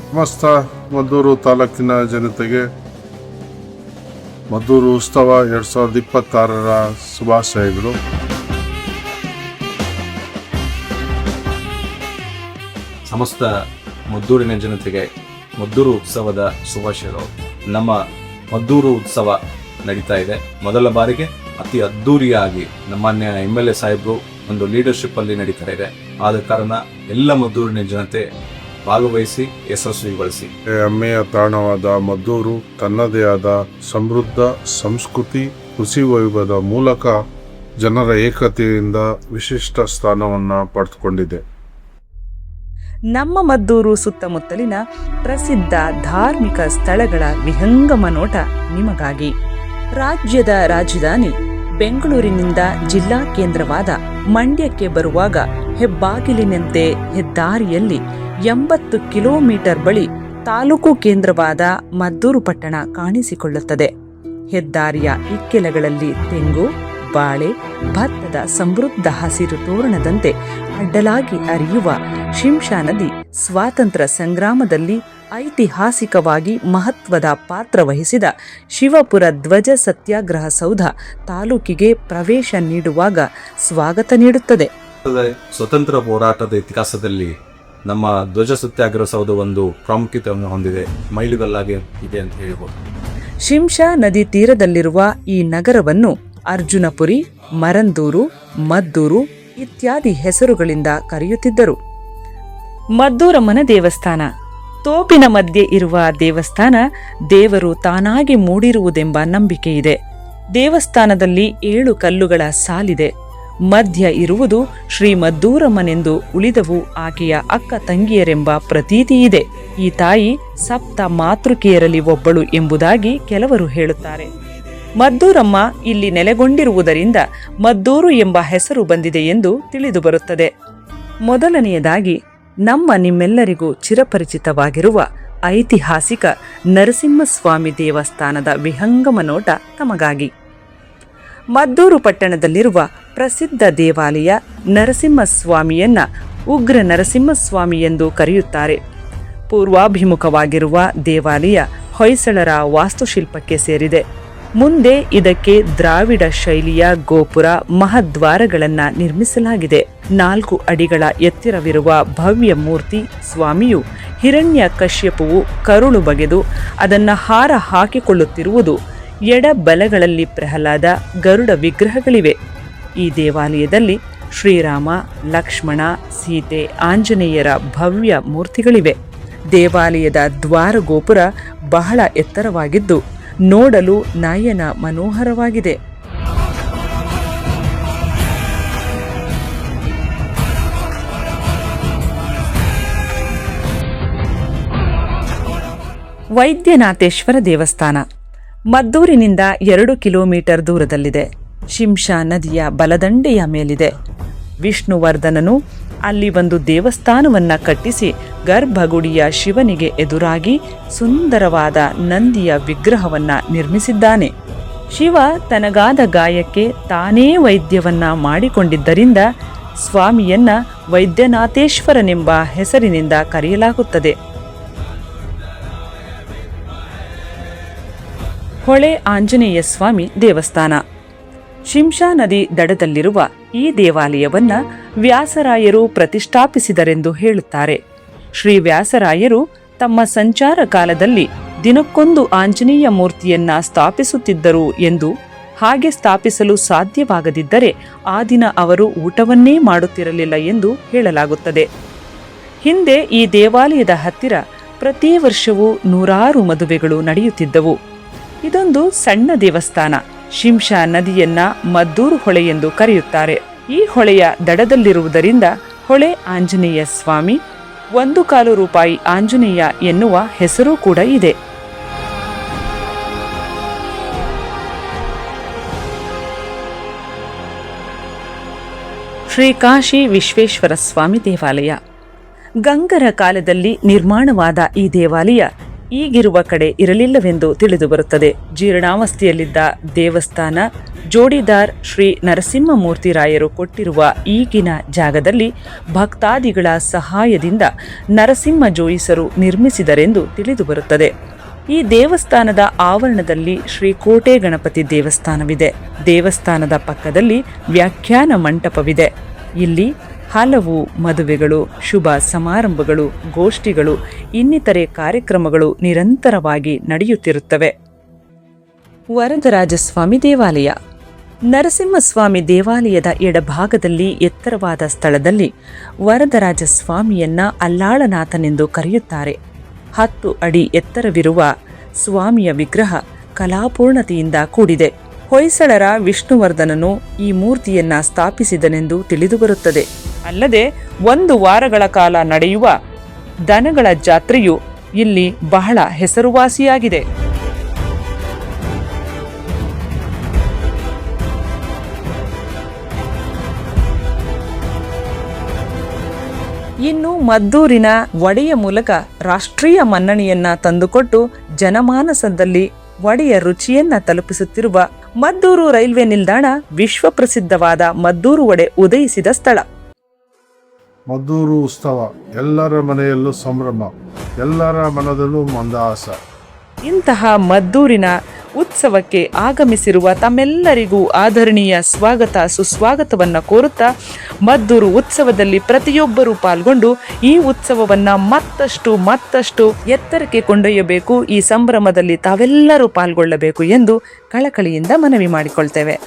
ಸಮಸ್ತ ಮದ್ದೂರು ತಾಲೂಕಿನ ಜನತೆಗೆ ಮದ್ದೂರು ಉತ್ಸವ 2026ರ ಶುಭಾಶಯಗಳು. ಸಮಸ್ತ ಮದ್ದೂರಿನ ಜನತೆಗೆ ಮದ್ದೂರು ಉತ್ಸವದ ಶುಭಾಶಯಗಳು. ನಮ್ಮ ಮದ್ದೂರು ಉತ್ಸವ ನಡೀತಾ ಇದೆ. ಮೊದಲ ಬಾರಿಗೆ ಅತಿ ಅದ್ದೂರಿಯಾಗಿ ನಮ್ಮನ್ಯ MLA ಸಾಹೇಬರು ಒಂದು ಲೀಡರ್ಶಿಪ್ ಅಲ್ಲಿ ನಡೀತಾ ಇದೆ. ಆದ ಕಾರಣ ಎಲ್ಲ ಮದ್ದೂರಿನ ಜನತೆ ಭಾಗವಹಿಸಿ ಯಶಸ್ವಿಗೊಳಿಸಿ. ಹೆಮ್ಮೆಯ ತಾಣವಾದ ಮದ್ದೂರು ತನ್ನದೇ ಆದ ಸಮೃದ್ಧ ಸಂಸ್ಕೃತಿ, ಕೃಷಿ ವೈಭವದ ಮೂಲಕ ಜನರ ಏಕತೆಯಿಂದ ವಿಶಿಷ್ಟ ಸ್ಥಾನವನ್ನು ಪಡೆದುಕೊಂಡಿದೆ. ನಮ್ಮ ಮದ್ದೂರು ಸುತ್ತಮುತ್ತಲಿನ ಪ್ರಸಿದ್ಧ ಧಾರ್ಮಿಕ ಸ್ಥಳಗಳ ವಿಹಂಗಮ ನೋಟ ನಿಮಗಾಗಿ. ರಾಜ್ಯದ ರಾಜಧಾನಿ ಬೆಂಗಳೂರಿನಿಂದ ಜಿಲ್ಲಾ ಕೇಂದ್ರವಾದ ಮಂಡ್ಯಕ್ಕೆ ಬರುವಾಗ ಹೆಬ್ಬಾಗಿಲಿನಂತೆ ಹೆದ್ದಾರಿಯಲ್ಲಿ 80 ಕಿಲೋಮೀಟರ್ ಬಳಿ ತಾಲೂಕು ಕೇಂದ್ರವಾದ ಮದ್ದೂರು ಪಟ್ಟಣ ಕಾಣಿಸಿಕೊಳ್ಳುತ್ತದೆ. ಹೆದ್ದಾರಿಯ ಇಕ್ಕೆಲಗಳಲ್ಲಿ ತೆಂಗು, ಬಾಳೆ, ಭತ್ತದ ಸಮೃದ್ಧ ಹಸಿರು ತೋರಣದಂತೆ ಅಡ್ಡಲಾಗಿ ಹರಿಯುವ ಶಿಂಷಾ ನದಿ ಸ್ವಾತಂತ್ರ್ಯ ಸಂಗ್ರಾಮದಲ್ಲಿ ಐತಿಹಾಸಿಕವಾಗಿ ಮಹತ್ವದ ಪಾತ್ರ ವಹಿಸಿದ ಶಿವಪುರ ಧ್ವಜ ಸತ್ಯಾಗ್ರಹ ಸೌಧ ತಾಲೂಕಿಗೆ ಪ್ರವೇಶ ನೀಡುವಾಗ ಸ್ವಾಗತ ನೀಡುತ್ತದೆ. ಸ್ವತಂತ್ರ ಹೋರಾಟದ ಇತಿಹಾಸದಲ್ಲಿ ನಮ್ಮ ಧ್ವಜ ಸತ್ಯಾಗ್ರಹ ಸೌಧ ಒಂದು ಪ್ರಾಮುಖ್ಯತೆಯನ್ನು ಹೊಂದಿದೆ, ಮೈಲುಗಲ್ಲಾಗಿ ಇದೆ ಅಂತ ಹೇಳ್ಬೋದು. ಶಿಂಷಾ ನದಿ ತೀರದಲ್ಲಿರುವ ಈ ನಗರವನ್ನು ಅರ್ಜುನಪುರಿ, ಮರಂದೂರು, ಮದ್ದೂರು ಇತ್ಯಾದಿ ಹೆಸರುಗಳಿಂದ ಕರೆಯುತ್ತಿದ್ದರು. ಮದ್ದೂರಮ್ಮನ ದೇವಸ್ಥಾನ. ತೋಪಿನ ಮಧ್ಯೆ ಇರುವ ದೇವಸ್ಥಾನ ದೇವರು ತಾನಾಗಿ ಮೂಡಿರುವುದೆಂಬ ನಂಬಿಕೆ ಇದೆ. ದೇವಸ್ಥಾನದಲ್ಲಿ 7 ಕಲ್ಲುಗಳ ಸಾಲಿದೆ. ಮಧ್ಯ ಇರುವುದು ಶ್ರೀ ಮದ್ದೂರಮ್ಮನೆಂದು, ಉಳಿದವು ಆಕೆಯ ಅಕ್ಕ ತಂಗಿಯರೆಂಬ ಪ್ರತೀತಿ ಇದೆ. ಈ ತಾಯಿ ಸಪ್ತ ಮಾತೃಕೆಯರಲ್ಲಿ ಒಬ್ಬಳು ಎಂಬುದಾಗಿ ಕೆಲವರು ಹೇಳುತ್ತಾರೆ. ಮದ್ದೂರಮ್ಮ ಇಲ್ಲಿ ನೆಲೆಗೊಂಡಿರುವುದರಿಂದ ಮದ್ದೂರು ಎಂಬ ಹೆಸರು ಬಂದಿದೆ ಎಂದು ತಿಳಿದುಬರುತ್ತದೆ. ಮೊದಲನೆಯದಾಗಿ ನಿಮ್ಮೆಲ್ಲರಿಗೂ ಚಿರಪರಿಚಿತವಾಗಿರುವ ಐತಿಹಾಸಿಕ ನರಸಿಂಹಸ್ವಾಮಿ ದೇವಸ್ಥಾನದ ವಿಹಂಗಮ ನೋಟ ತಮಗಾಗಿ. ಮದ್ದೂರು ಪಟ್ಟಣದಲ್ಲಿರುವ ಪ್ರಸಿದ್ಧ ದೇವಾಲಯ ನರಸಿಂಹಸ್ವಾಮಿಯನ್ನ ಉಗ್ರ ನರಸಿಂಹಸ್ವಾಮಿ ಎಂದು ಕರೆಯುತ್ತಾರೆ. ಪೂರ್ವಾಭಿಮುಖವಾಗಿರುವ ದೇವಾಲಯ ಹೊಯ್ಸಳರ ವಾಸ್ತುಶಿಲ್ಪಕ್ಕೆ ಸೇರಿದೆ. ಮುಂದೆ ಇದಕ್ಕೆ ದ್ರಾವಿಡ ಶೈಲಿಯ ಗೋಪುರ, ಮಹದ್ವಾರಗಳನ್ನು ನಿರ್ಮಿಸಲಾಗಿದೆ. 4 ಅಡಿಗಳ ಎತ್ತರವಿರುವ ಭವ್ಯ ಮೂರ್ತಿ ಸ್ವಾಮಿಯು ಹಿರಣ್ಯ ಕಶ್ಯಪುವು ಕರುಳು ಬಗೆದು ಅದನ್ನು ಹಾರ ಹಾಕಿಕೊಳ್ಳುತ್ತಿರುವುದು. ಎಡಬಲಗಳಲ್ಲಿ ಪ್ರಹ್ಲಾದ, ಗರುಡ ವಿಗ್ರಹಗಳಿವೆ. ಈ ದೇವಾಲಯದಲ್ಲಿ ಶ್ರೀರಾಮ, ಲಕ್ಷ್ಮಣ, ಸೀತೆ, ಆಂಜನೇಯರ ಭವ್ಯ ಮೂರ್ತಿಗಳಿವೆ. ದೇವಾಲಯದ ದ್ವಾರ ಗೋಪುರ ಬಹಳ ಎತ್ತರವಾಗಿದ್ದು ನೋಡಲು ನಯನ ಮನೋಹರವಾಗಿದೆ. ವೈದ್ಯನಾಥೇಶ್ವರ ದೇವಸ್ಥಾನ ಮದ್ದೂರಿನಿಂದ 2 ಕಿಲೋಮೀಟರ್ ದೂರದಲ್ಲಿದೆ. ಶಿಂಷಾ ನದಿಯ ಬಲದಂಡೆಯ ಮೇಲಿದೆ. ವಿಷ್ಣುವರ್ಧನನು ಅಲ್ಲಿ ಒಂದು ದೇವಸ್ಥಾನವನ್ನ ಕಟ್ಟಿಸಿ ಗರ್ಭಗುಡಿಯ ಶಿವನಿಗೆ ಎದುರಾಗಿ ಸುಂದರವಾದ ನಂದಿಯ ವಿಗ್ರಹವನ್ನ ನಿರ್ಮಿಸಿದ್ದಾನೆ. ಶಿವ ತನಗಾದ ಗಾಯಕ್ಕೆ ತಾನೇ ವೈದ್ಯವನ್ನ ಮಾಡಿಕೊಂಡಿದ್ದರಿಂದ ಸ್ವಾಮಿಯನ್ನ ವೈದ್ಯನಾಥೇಶ್ವರನೆಂಬ ಹೆಸರಿನಿಂದ ಕರೆಯಲಾಗುತ್ತದೆ. ಹೊಳೆ ಆಂಜನೇಯ ಸ್ವಾಮಿ ದೇವಸ್ಥಾನ. ಶಿಂಷಾ ನದಿ ದಡದಲ್ಲಿರುವ ಈ ದೇವಾಲಯವನ್ನ ವ್ಯಾಸರಾಯರು ಪ್ರತಿಷ್ಠಾಪಿಸಿದರೆಂದು ಹೇಳುತ್ತಾರೆ. ಶ್ರೀ ವ್ಯಾಸರಾಯರು ತಮ್ಮ ಸಂಚಾರ ಕಾಲದಲ್ಲಿ ದಿನಕ್ಕೊಂದು ಆಂಜನೇಯ ಮೂರ್ತಿಯನ್ನ ಸ್ಥಾಪಿಸುತ್ತಿದ್ದರು ಎಂದು, ಹಾಗೆ ಸ್ಥಾಪಿಸಲು ಸಾಧ್ಯವಾಗದಿದ್ದರೆ ಆ ದಿನ ಅವರು ಊಟವನ್ನೇ ಮಾಡುತ್ತಿರಲಿಲ್ಲ ಎಂದು ಹೇಳಲಾಗುತ್ತದೆ. ಹಿಂದೆ ಈ ದೇವಾಲಯದ ಹತ್ತಿರ ಪ್ರತಿ ವರ್ಷವೂ 100 ಮದುವೆಗಳು ನಡೆಯುತ್ತಿದ್ದವು. ಇದೊಂದು ಸಣ್ಣ ದೇವಸ್ಥಾನ. ಶಿಂಷಾ ನದಿಯನ್ನ ಮದ್ದೂರು ಹೊಳೆ ಎಂದು ಕರೆಯುತ್ತಾರೆ. ಈ ಹೊಳೆಯ ದಡದಲ್ಲಿರುವುದರಿಂದ ಹೊಳೆ ಆಂಜನೇಯ ಸ್ವಾಮಿ, 1 ರೂಪಾಯಿ ಆಂಜನೇಯ ಎನ್ನುವ ಹೆಸರು ಕೂಡ ಇದೆ. ಶ್ರೀ ಕಾಶಿ ವಿಶ್ವೇಶ್ವರ ಸ್ವಾಮಿ ದೇವಾಲಯ. ಗಂಗರ ಕಾಲದಲ್ಲಿ ನಿರ್ಮಾಣವಾದ ಈ ದೇವಾಲಯ ಈಗಿರುವ ಕಡೆ ಇರಲಿಲ್ಲವೆಂದು ತಿಳಿದುಬರುತ್ತದೆ. ಜೀರ್ಣಾವಸ್ಥೆಯಲ್ಲಿದ್ದ ದೇವಸ್ಥಾನ ಜೋಡಿದಾರ್ ಶ್ರೀ ನರಸಿಂಹಮೂರ್ತಿರಾಯರು ಕೊಟ್ಟಿರುವ ಈಗಿನ ಜಾಗದಲ್ಲಿ ಭಕ್ತಾದಿಗಳ ಸಹಾಯದಿಂದ ನರಸಿಂಹ ಜೋಯಿಸರು ನಿರ್ಮಿಸಿದರೆಂದು ತಿಳಿದುಬರುತ್ತದೆ. ಈ ದೇವಸ್ಥಾನದ ಆವರಣದಲ್ಲಿ ಶ್ರೀ ಕೋಟೆ ಗಣಪತಿ ದೇವಸ್ಥಾನವಿದೆ. ದೇವಸ್ಥಾನದ ಪಕ್ಕದಲ್ಲಿ ವ್ಯಾಖ್ಯಾನ ಮಂಟಪವಿದೆ. ಇಲ್ಲಿ ಹಲವು ಮದುವೆಗಳು, ಶುಭ ಸಮಾರಂಭಗಳು, ಗೋಷ್ಠಿಗಳು, ಇನ್ನಿತರೆ ಕಾರ್ಯಕ್ರಮಗಳು ನಿರಂತರವಾಗಿ ನಡೆಯುತ್ತಿರುತ್ತವೆ. ವರದರಾಜಸ್ವಾಮಿ ದೇವಾಲಯ. ನರಸಿಂಹಸ್ವಾಮಿ ದೇವಾಲಯದ ಎಡಭಾಗದಲ್ಲಿ ಎತ್ತರವಾದ ಸ್ಥಳದಲ್ಲಿ ವರದರಾಜಸ್ವಾಮಿಯನ್ನ ಅಲ್ಲಾಳನಾಥನೆಂದು ಕರೆಯುತ್ತಾರೆ. 10 ಅಡಿ ಎತ್ತರವಿರುವ ಸ್ವಾಮಿಯ ವಿಗ್ರಹ ಕಲಾಪೂರ್ಣತೆಯಿಂದ ಕೂಡಿದೆ. ಹೊಯ್ಸಳರ ವಿಷ್ಣುವರ್ಧನನು ಈ ಮೂರ್ತಿಯನ್ನ ಸ್ಥಾಪಿಸಿದನೆಂದು ತಿಳಿದುಬರುತ್ತದೆ. ಅಲ್ಲದೆ 1 ವಾರಗಳ ಕಾಲ ನಡೆಯುವ ದನಗಳ ಜಾತ್ರೆಯು ಇಲ್ಲಿ ಬಹಳ ಹೆಸರುವಾಸಿಯಾಗಿದೆ. ಇನ್ನು ಮದ್ದೂರಿನ ವಡೆಯ ಮೂಲಕ ರಾಷ್ಟ್ರೀಯ ಮನ್ನಣೆಯನ್ನ ತಂದುಕೊಟ್ಟು ಜನಮಾನಸದಲ್ಲಿ ವಡೆಯ ರುಚಿಯನ್ನ ತಲುಪಿಸುತ್ತಿರುವ ಮದ್ದೂರು ರೈಲ್ವೆ ನಿಲ್ದಾಣ ವಿಶ್ವಪ್ರಸಿದ್ಧವಾದ ಮದ್ದೂರು ವಡೆ ಉದಯಿಸಿದ ಸ್ಥಳ. ಮದ್ದೂರು ಉತ್ಸವ ಎಲ್ಲರ ಮನೆಯಲ್ಲೂ ಸಂಭ್ರಮ, ಎಲ್ಲರ ಮನದಲ್ಲೂ ಮಂದಹಾಸ. ಇಂತಹ ಮದ್ದೂರಿನ ಉತ್ಸವಕ್ಕೆ ಆಗಮಿಸಿರುವ ತಮ್ಮೆಲ್ಲರಿಗೂ ಆದರಣೀಯ ಸ್ವಾಗತ ಸುಸ್ವಾಗತವನ್ನು ಕೋರುತ್ತಾ ಮದ್ದೂರು ಉತ್ಸವದಲ್ಲಿ ಪ್ರತಿಯೊಬ್ಬರೂ ಪಾಲ್ಗೊಂಡು ಈ ಉತ್ಸವವನ್ನು ಮತ್ತಷ್ಟು ಎತ್ತರಕ್ಕೆ ಕೊಂಡೊಯ್ಯಬೇಕು, ಈ ಸಂಭ್ರಮದಲ್ಲಿ ತಾವೆಲ್ಲರೂ ಪಾಲ್ಗೊಳ್ಳಬೇಕು ಎಂದು ಕಳಕಳಿಯಿಂದ ಮನವಿ ಮಾಡಿಕೊಳ್ತೇವೆ.